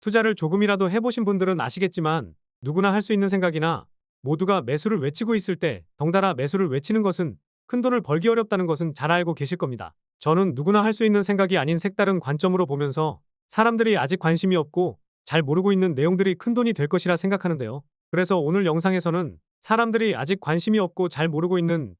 투자를 조금이라도 해보신 분들은 아시겠지만 누구나 할 수 있는 생각이나 모두가 매수를 외치고 있을 때 덩달아 매수를 외치는 것은 큰돈을 벌기 어렵다는 것은 잘 알고 계실 겁니다. 저는 누구나 할 수 있는 생각이 아닌 색다른 관점으로 보면서 사람들이 아직 관심이 없고 잘 모르고 있는 내용들이 큰돈이 될 것이라 생각하는데요. 그래서 오늘 영상에서는 사람들이 아직 관심이 없고 잘 모르고 있는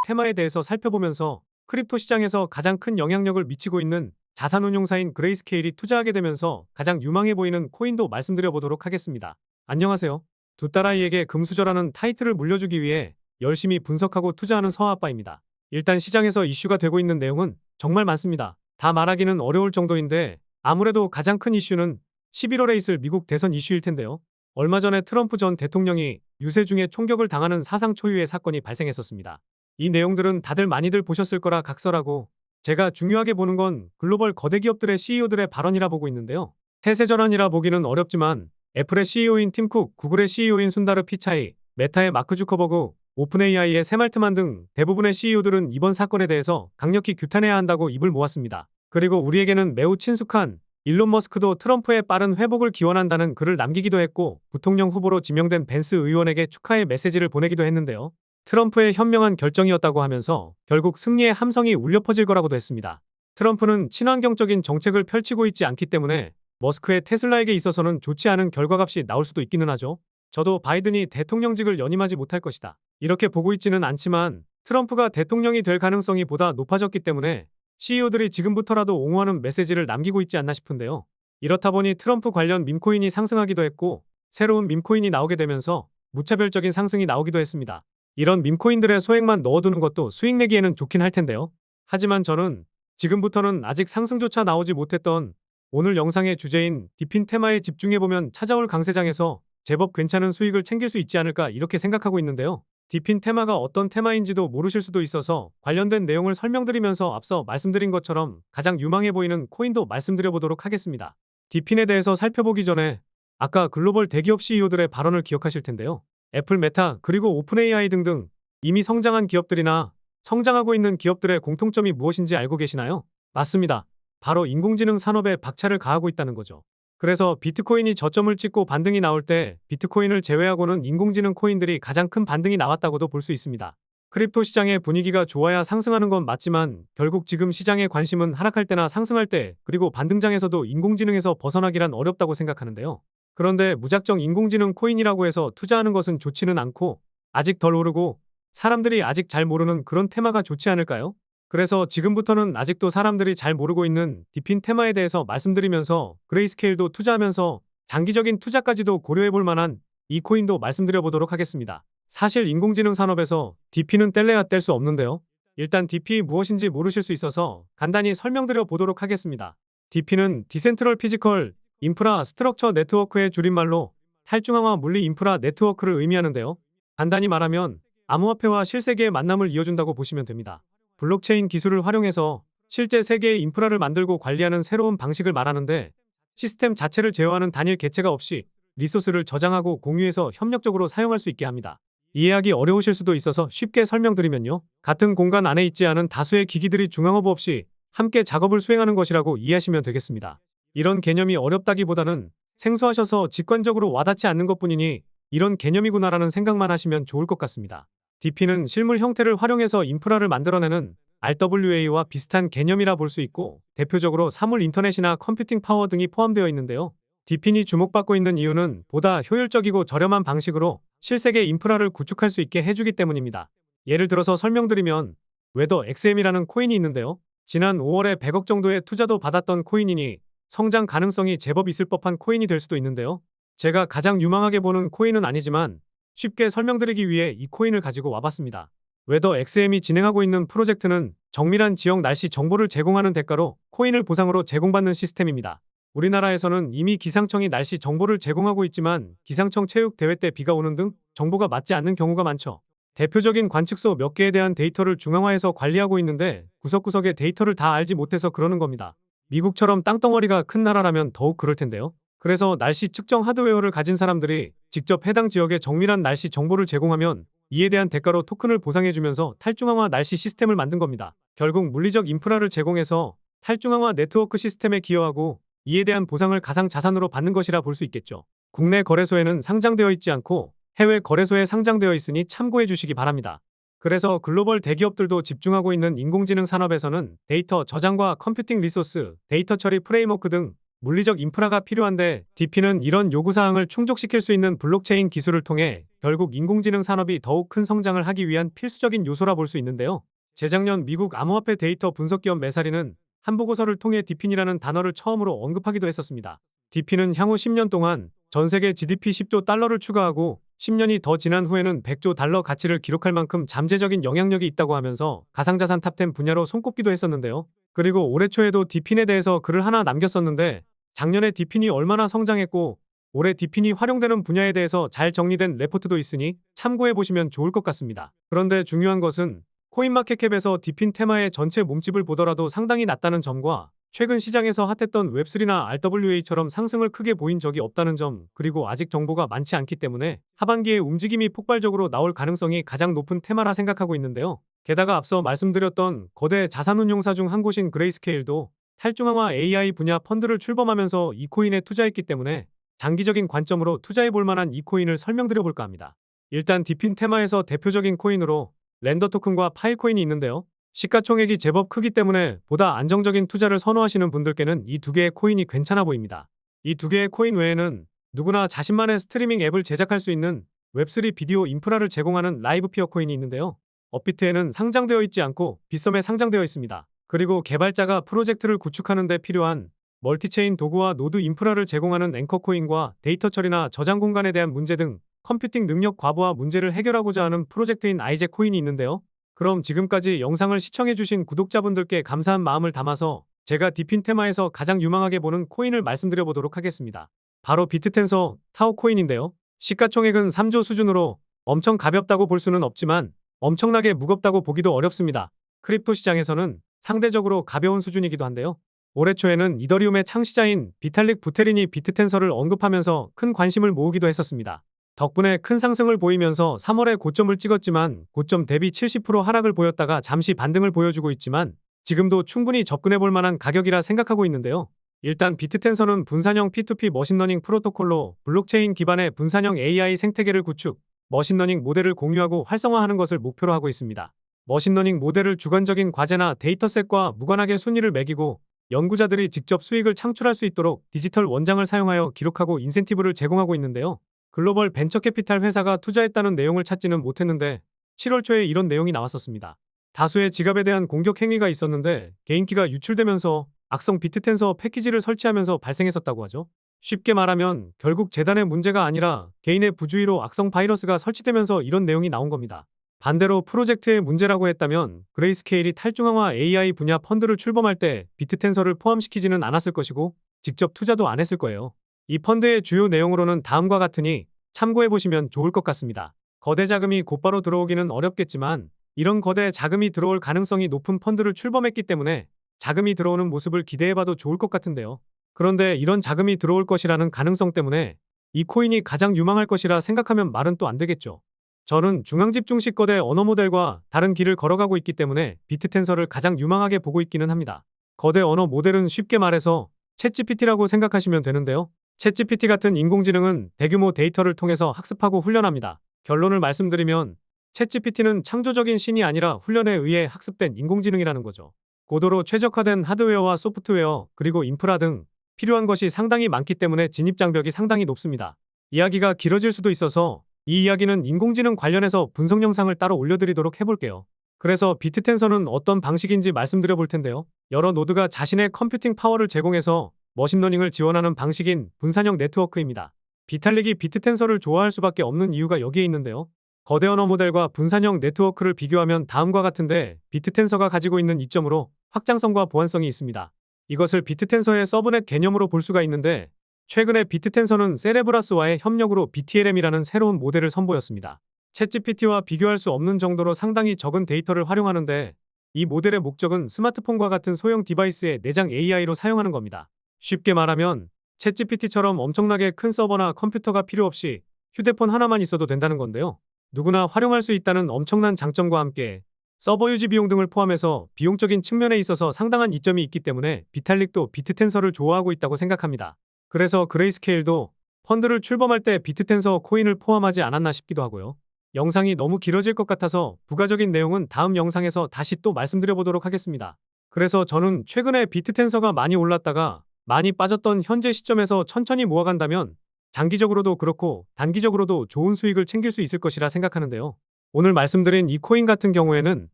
테마에 대해서 살펴보면서 크립토 시장에서 가장 큰 영향력을 미치고 있는 자산운용사인 그레이스케일이 투자하게 되면서 가장 유망해 보이는 코인도 말씀드려 보도록 하겠습니다. 안녕하세요. 두 딸아이에게 금수저라는 타이틀을 물려주기 위해 열심히 분석하고 투자하는 서아빠입니다. 일단 시장에서 이슈가 되고 있는 내용은 정말 많습니다. 다 말하기는 어려울 정도인데 아무래도 가장 큰 이슈는 11월에 있을 미국 대선 이슈일 텐데요. 얼마 전에 트럼프 전 대통령이 유세 중에 총격을 당하는 사상 초유의 사건이 발생했었습니다. 이 내용들은 다들 많이들 보셨을 거라 각설하고 제가 중요하게 보는 건 글로벌 거대 기업들의 CEO들의 발언이라 보고 있는데요. 태세 전환이라 보기는 어렵지만 애플의 CEO인 팀 쿡, 구글의 CEO인 순다르 피차이, 메타의 마크 주커버그, 오픈 AI의 샘 알트만 등 대부분의 CEO들은 이번 사건에 대해서 강력히 규탄해야 한다고 입을 모았습니다. 그리고 우리에게는 매우 친숙한 일론 머스크도 트럼프의 빠른 회복을 기원한다는 글을 남기기도 했고 부통령 후보로 지명된 벤스 의원에게 축하의 메시지를 보내기도 했는데요. 트럼프의 현명한 결정이었다고 하면서 결국 승리의 함성이 울려 퍼질 거라고도 했습니다. 트럼프는 친환경적인 정책을 펼치고 있지 않기 때문에 머스크의 테슬라에게 있어서는 좋지 않은 결과값이 나올 수도 있기는 하죠. 저도 바이든이 대통령직을 연임하지 못할 것이다, 이렇게 보고 있지는 않지만 트럼프가 대통령이 될 가능성이 보다 높아졌기 때문에 CEO들이 지금부터라도 옹호하는 메시지를 남기고 있지 않나 싶은데요. 이렇다 보니 트럼프 관련 밈코인이 상승하기도 했고 새로운 밈코인이 나오게 되면서 무차별적인 상승이 나오기도 했습니다. 이런 밈코인들의 소액만 넣어두는 것도 수익 내기에는 좋긴 할 텐데요. 하지만 저는 지금부터는 아직 상승조차 나오지 못했던 오늘 영상의 주제인 디핀 테마에 집중해보면 찾아올 강세장에서 제법 괜찮은 수익을 챙길 수 있지 않을까 이렇게 생각하고 있는데요. 디핀 테마가 어떤 테마인지도 모르실 수도 있어서 관련된 내용을 설명드리면서 앞서 말씀드린 것처럼 가장 유망해 보이는 코인도 말씀드려 보도록 하겠습니다. 디핀에 대해서 살펴보기 전에 아까 글로벌 대기업 CEO들의 발언을 기억하실 텐데요. 애플, 메타, 그리고 오픈 AI 등등 이미 성장한 기업들이나 성장하고 있는 기업들의 공통점이 무엇인지 알고 계시나요? 맞습니다. 바로 인공지능 산업에 박차를 가하고 있다는 거죠. 그래서 비트코인이 저점을 찍고 반등이 나올 때 비트코인을 제외하고는 인공지능 코인들이 가장 큰 반등이 나왔다고도 볼 수 있습니다. 크립토 시장의 분위기가 좋아야 상승하는 건 맞지만 결국 지금 시장의 관심은 하락할 때나 상승할 때 그리고 반등장에서도 인공지능에서 벗어나기란 어렵다고 생각하는데요. 그런데 무작정 인공지능 코인이라고 해서 투자하는 것은 좋지는 않고 아직 덜 오르고 사람들이 아직 잘 모르는 그런 테마가 좋지 않을까요? 그래서 지금부터는 아직도 사람들이 잘 모르고 있는 디핀 테마에 대해서 말씀드리면서 그레이스케일도 투자하면서 장기적인 투자까지도 고려해볼 만한 이 코인도 말씀드려 보도록 하겠습니다. 사실 인공지능 산업에서 DP는 뗄래야 뗄 수 없는데요. 일단 DP 무엇인지 모르실 수 있어서 간단히 설명드려 보도록 하겠습니다. DP는 디센트럴 피지컬 인프라 스트럭처 네트워크의 줄임말로 탈중앙화 물리 인프라 네트워크를 의미하는데요. 간단히 말하면 암호화폐와 실세계의 만남을 이어준다고 보시면 됩니다. 블록체인 기술을 활용해서 실제 세계의 인프라를 만들고 관리하는 새로운 방식을 말하는데 시스템 자체를 제어하는 단일 개체가 없이 리소스를 저장하고 공유해서 협력적으로 사용할 수 있게 합니다. 이해하기 어려우실 수도 있어서 쉽게 설명드리면요. 같은 공간 안에 있지 않은 다수의 기기들이 중앙허브 없이 함께 작업을 수행하는 것이라고 이해하시면 되겠습니다. 이런 개념이 어렵다기보다는 생소하셔서 직관적으로 와닿지 않는 것뿐이니 이런 개념이구나라는 생각만 하시면 좋을 것 같습니다. DP는 실물 형태를 활용해서 인프라를 만들어내는 RWA와 비슷한 개념이라 볼 수 있고 대표적으로 사물 인터넷이나 컴퓨팅 파워 등이 포함되어 있는데요. DP이 주목받고 있는 이유는 보다 효율적이고 저렴한 방식으로 실세계 인프라를 구축할 수 있게 해주기 때문입니다. 예를 들어서 설명드리면 웨더 XM이라는 코인이 있는데요. 지난 5월에 100억 정도의 투자도 받았던 코인이니 성장 가능성이 제법 있을 법한 코인이 될 수도 있는데요. 제가 가장 유망하게 보는 코인은 아니지만 쉽게 설명드리기 위해 이 코인을 가지고 와봤습니다. 웨더 XM이 진행하고 있는 프로젝트는 정밀한 지역 날씨 정보를 제공하는 대가로 코인을 보상으로 제공받는 시스템입니다. 우리나라에서는 이미 기상청이 날씨 정보를 제공하고 있지만 기상청 체육 대회 때 비가 오는 등 정보가 맞지 않는 경우가 많죠. 대표적인 관측소 몇 개에 대한 데이터를 중앙화해서 관리하고 있는데 구석구석의 데이터를 다 알지 못해서 그러는 겁니다. 미국처럼 땅덩어리가 큰 나라라면 더욱 그럴 텐데요. 그래서 날씨 측정 하드웨어를 가진 사람들이 직접 해당 지역의 정밀한 날씨 정보를 제공하면 이에 대한 대가로 토큰을 보상해주면서 탈중앙화 날씨 시스템을 만든 겁니다. 결국 물리적 인프라를 제공해서 탈중앙화 네트워크 시스템에 기여하고 이에 대한 보상을 가상자산으로 받는 것이라 볼 수 있겠죠. 국내 거래소에는 상장되어 있지 않고 해외 거래소에 상장되어 있으니 참고해 주시기 바랍니다. 그래서 글로벌 대기업들도 집중하고 있는 인공지능 산업에서는 데이터 저장과 컴퓨팅 리소스, 데이터 처리 프레임워크 등 물리적 인프라가 필요한데 DP는 이런 요구사항을 충족시킬 수 있는 블록체인 기술을 통해 결국 인공지능 산업이 더욱 큰 성장을 하기 위한 필수적인 요소라 볼 수 있는데요. 재작년 미국 암호화폐 데이터 분석기업 메사리는 한 보고서를 통해 DP이라는 단어를 처음으로 언급하기도 했었습니다. DP는 향후 10년 동안 전 세계 GDP 10조 달러를 추가하고 10년이 더 지난 후에는 100조 달러 가치를 기록할 만큼 잠재적인 영향력이 있다고 하면서 가상자산 탑10 분야로 손꼽기도 했었는데요. 그리고 올해 초에도 디핀에 대해서 글을 하나 남겼었는데 작년에 디핀이 얼마나 성장했고 올해 디핀이 활용되는 분야에 대해서 잘 정리된 레포트도 있으니 참고해 보시면 좋을 것 같습니다. 그런데 중요한 것은 코인마켓캡에서 디핀 테마의 전체 몸집을 보더라도 상당히 낮다는 점과 최근 시장에서 핫했던 웹3나 RWA처럼 상승을 크게 보인 적이 없다는 점, 그리고 아직 정보가 많지 않기 때문에 하반기에 움직임이 폭발적으로 나올 가능성이 가장 높은 테마라 생각하고 있는데요. 게다가 앞서 말씀드렸던 거대 자산운용사 중 한 곳인 그레이스케일도 탈중앙화 AI 분야 펀드를 출범하면서 이 코인에 투자했기 때문에 장기적인 관점으로 투자해 볼 만한 이 코인을 설명드려 볼까 합니다. 일단 디핀 테마에서 대표적인 코인으로 렌더 토큰과 파일 코인이 있는데요. 시가총액이 제법 크기 때문에 보다 안정적인 투자를 선호하시는 분들께는 이 두 개의 코인이 괜찮아 보입니다. 이 두 개의 코인 외에는 누구나 자신만의 스트리밍 앱을 제작할 수 있는 웹3 비디오 인프라를 제공하는 라이브 피어 코인이 있는데요. 업비트에는 상장되어 있지 않고 빗썸에 상장되어 있습니다. 그리고 개발자가 프로젝트를 구축하는 데 필요한 멀티체인 도구와 노드 인프라를 제공하는 앵커 코인과 데이터 처리나 저장 공간에 대한 문제 등 컴퓨팅 능력 과부하 문제를 해결하고자 하는 프로젝트인 아이제 코인이 있는데요. 그럼 지금까지 영상을 시청해주신 구독자분들께 감사한 마음을 담아서 제가 디핀 테마에서 가장 유망하게 보는 코인을 말씀드려 보도록 하겠습니다. 바로 비트텐서 타오 코인인데요. 시가총액은 3조 수준으로 엄청 가볍다고 볼 수는 없지만 엄청나게 무겁다고 보기도 어렵습니다. 크립토 시장에서는 상대적으로 가벼운 수준이기도 한데요. 올해 초에는 이더리움의 창시자인 비탈릭 부테린이 비트텐서를 언급하면서 큰 관심을 모으기도 했었습니다. 덕분에 큰 상승을 보이면서 3월에 고점을 찍었지만 고점 대비 70% 하락을 보였다가 잠시 반등을 보여주고 있지만 지금도 충분히 접근해 볼 만한 가격이라 생각하고 있는데요. 일단 비트텐서는 분산형 P2P 머신러닝 프로토콜로 블록체인 기반의 분산형 AI 생태계를 구축, 머신러닝 모델을 공유하고 활성화하는 것을 목표로 하고 있습니다. 머신러닝 모델을 주관적인 과제나 데이터셋과 무관하게 순위를 매기고 연구자들이 직접 수익을 창출할 수 있도록 디지털 원장을 사용하여 기록하고 인센티브를 제공하고 있는데요. 글로벌 벤처캐피탈 회사가 투자했다는 내용을 찾지는 못했는데 7월 초에 이런 내용이 나왔었습니다. 다수의 지갑에 대한 공격 행위가 있었는데 개인키가 유출되면서 악성 비트텐서 패키지를 설치하면서 발생했었다고 하죠. 쉽게 말하면 결국 재단의 문제가 아니라 개인의 부주의로 악성 바이러스가 설치되면서 이런 내용이 나온 겁니다. 반대로 프로젝트의 문제라고 했다면 그레이스케일이 탈중앙화 AI 분야 펀드를 출범할 때 비트텐서를 포함시키지는 않았을 것이고 직접 투자도 안 했을 거예요. 이 펀드의 주요 내용으로는 다음과 같으니 참고해보시면 좋을 것 같습니다. 거대 자금이 곧바로 들어오기는 어렵겠지만 이런 거대 자금이 들어올 가능성이 높은 펀드를 출범했기 때문에 자금이 들어오는 모습을 기대해봐도 좋을 것 같은데요. 그런데 이런 자금이 들어올 것이라는 가능성 때문에 이 코인이 가장 유망할 것이라 생각하면 말은 또 안 되겠죠. 저는 중앙집중식 거대 언어 모델과 다른 길을 걸어가고 있기 때문에 비트텐서를 가장 유망하게 보고 있기는 합니다. 거대 언어 모델은 쉽게 말해서 챗GPT라고 생각하시면 되는데요. 챗GPT 같은 인공지능은 대규모 데이터를 통해서 학습하고 훈련합니다. 결론을 말씀드리면 챗GPT는 창조적인 신이 아니라 훈련에 의해 학습된 인공지능이라는 거죠. 고도로 최적화된 하드웨어와 소프트웨어 그리고 인프라 등 필요한 것이 상당히 많기 때문에 진입장벽이 상당히 높습니다. 이야기가 길어질 수도 있어서 이 이야기는 인공지능 관련해서 분석 영상을 따로 올려드리도록 해볼게요. 그래서 비트텐서는 어떤 방식인지 말씀드려 볼 텐데요. 여러 노드가 자신의 컴퓨팅 파워를 제공해서 머신러닝을 지원하는 방식인 분산형 네트워크입니다. 비탈릭이 비트텐서를 좋아할 수밖에 없는 이유가 여기에 있는데요. 거대 언어 모델과 분산형 네트워크를 비교하면 다음과 같은데 비트텐서가 가지고 있는 이점으로 확장성과 보안성이 있습니다. 이것을 비트텐서의 서브넷 개념으로 볼 수가 있는데 최근에 비트텐서는 세레브라스와의 협력으로 BTLM이라는 새로운 모델을 선보였습니다. 챗GPT와 비교할 수 없는 정도로 상당히 적은 데이터를 활용하는데 이 모델의 목적은 스마트폰과 같은 소형 디바이스의 내장 AI로 사용하는 겁니다. 쉽게 말하면 챗GPT처럼 엄청나게 큰 서버나 컴퓨터가 필요 없이 휴대폰 하나만 있어도 된다는 건데요. 누구나 활용할 수 있다는 엄청난 장점과 함께 서버 유지 비용 등을 포함해서 비용적인 측면에 있어서 상당한 이점이 있기 때문에 비탈릭도 비트텐서를 좋아하고 있다고 생각합니다. 그래서 그레이스케일도 펀드를 출범할 때 비트텐서 코인을 포함하지 않았나 싶기도 하고요. 영상이 너무 길어질 것 같아서 부가적인 내용은 다음 영상에서 다시 또 말씀드려보도록 하겠습니다. 그래서 저는 최근에 비트텐서가 많이 올랐다가 많이 빠졌던 현재 시점에서 천천히 모아간다면 장기적으로도 그렇고 단기적으로도 좋은 수익을 챙길 수 있을 것이라 생각하는데요. 오늘 말씀드린 이 코인 같은 경우에는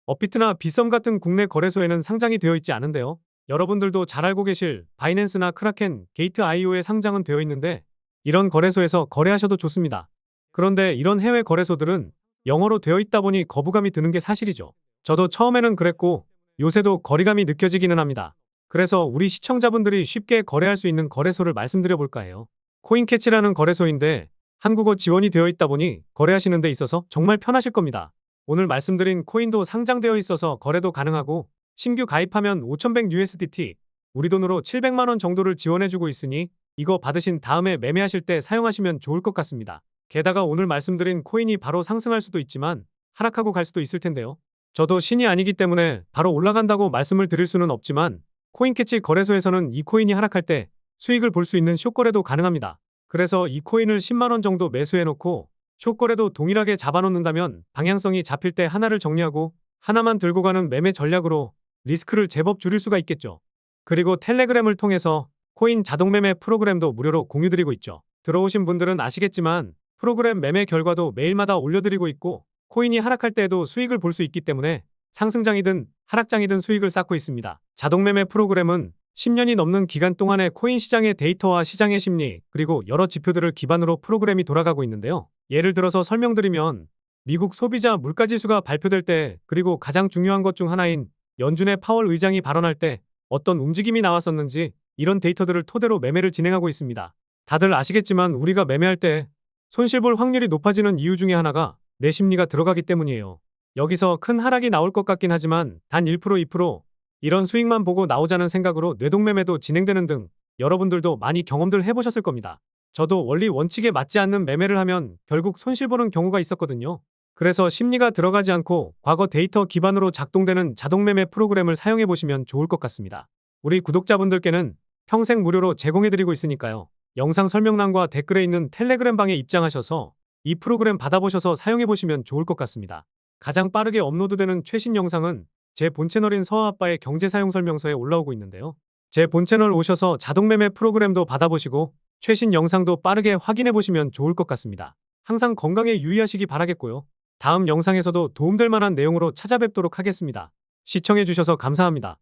업비트나 비썸 같은 국내 거래소에는 상장이 되어 있지 않은데요. 여러분들도 잘 알고 계실 바이낸스나 크라켄, 게이트.io에 상장은 되어 있는데 이런 거래소에서 거래하셔도 좋습니다. 그런데 이런 해외 거래소들은 영어로 되어 있다 보니 거부감이 드는 게 사실이죠. 저도 처음에는 그랬고 요새도 거리감이 느껴지기는 합니다. 그래서 우리 시청자분들이 쉽게 거래할 수 있는 거래소를 말씀드려 볼까 해요. 코인캐치라는 거래소인데 한국어 지원이 되어 있다 보니 거래하시는 데 있어서 정말 편하실 겁니다. 오늘 말씀드린 코인도 상장되어 있어서 거래도 가능하고 신규 가입하면 5100USDT, 우리 돈으로 700만 원 정도를 지원해주고 있으니 이거 받으신 다음에 매매하실 때 사용하시면 좋을 것 같습니다. 게다가 오늘 말씀드린 코인이 바로 상승할 수도 있지만 하락하고 갈 수도 있을 텐데요. 저도 신이 아니기 때문에 바로 올라간다고 말씀을 드릴 수는 없지만 코인캐치 거래소에서는 이 코인이 하락할 때 수익을 볼 수 있는 숏거래도 가능합니다. 그래서 이 코인을 10만 원 정도 매수해놓고 숏거래도 동일하게 잡아놓는다면 방향성이 잡힐 때 하나를 정리하고 하나만 들고 가는 매매 전략으로 리스크를 제법 줄일 수가 있겠죠. 그리고 텔레그램을 통해서 코인 자동 매매 프로그램도 무료로 공유드리고 있죠. 들어오신 분들은 아시겠지만 프로그램 매매 결과도 매일마다 올려드리고 있고 코인이 하락할 때에도 수익을 볼 수 있기 때문에 상승장이든 하락장이든 수익을 쌓고 있습니다. 자동 매매 프로그램은 10년이 넘는 기간 동안의 코인 시장의 데이터와 시장의 심리, 그리고 여러 지표들을 기반으로 프로그램이 돌아가고 있는데요. 예를 들어서 설명드리면 미국 소비자 물가지수가 발표될 때, 그리고 가장 중요한 것 중 하나인 연준의 파월 의장이 발언할 때 어떤 움직임이 나왔었는지 이런 데이터들을 토대로 매매를 진행하고 있습니다. 다들 아시겠지만 우리가 매매할 때 손실 볼 확률이 높아지는 이유 중에 하나가 내 심리가 들어가기 때문이에요. 여기서 큰 하락이 나올 것 같긴 하지만 단 1%, 2% 이런 수익만 보고 나오자는 생각으로 뇌동매매도 진행되는 등 여러분들도 많이 경험들 해보셨을 겁니다. 저도 원리 원칙에 맞지 않는 매매를 하면 결국 손실 보는 경우가 있었거든요. 그래서 심리가 들어가지 않고 과거 데이터 기반으로 작동되는 자동매매 프로그램을 사용해보시면 좋을 것 같습니다. 우리 구독자분들께는 평생 무료로 제공해드리고 있으니까요. 영상 설명란과 댓글에 있는 텔레그램 방에 입장하셔서 이 프로그램 받아보셔서 사용해보시면 좋을 것 같습니다. 가장 빠르게 업로드되는 최신 영상은 제 본 채널인 서아아빠의 경제사용설명서에 올라오고 있는데요. 제 본 채널 오셔서 자동매매 프로그램도 받아보시고 최신 영상도 빠르게 확인해보시면 좋을 것 같습니다. 항상 건강에 유의하시기 바라겠고요. 다음 영상에서도 도움될 만한 내용으로 찾아뵙도록 하겠습니다. 시청해주셔서 감사합니다.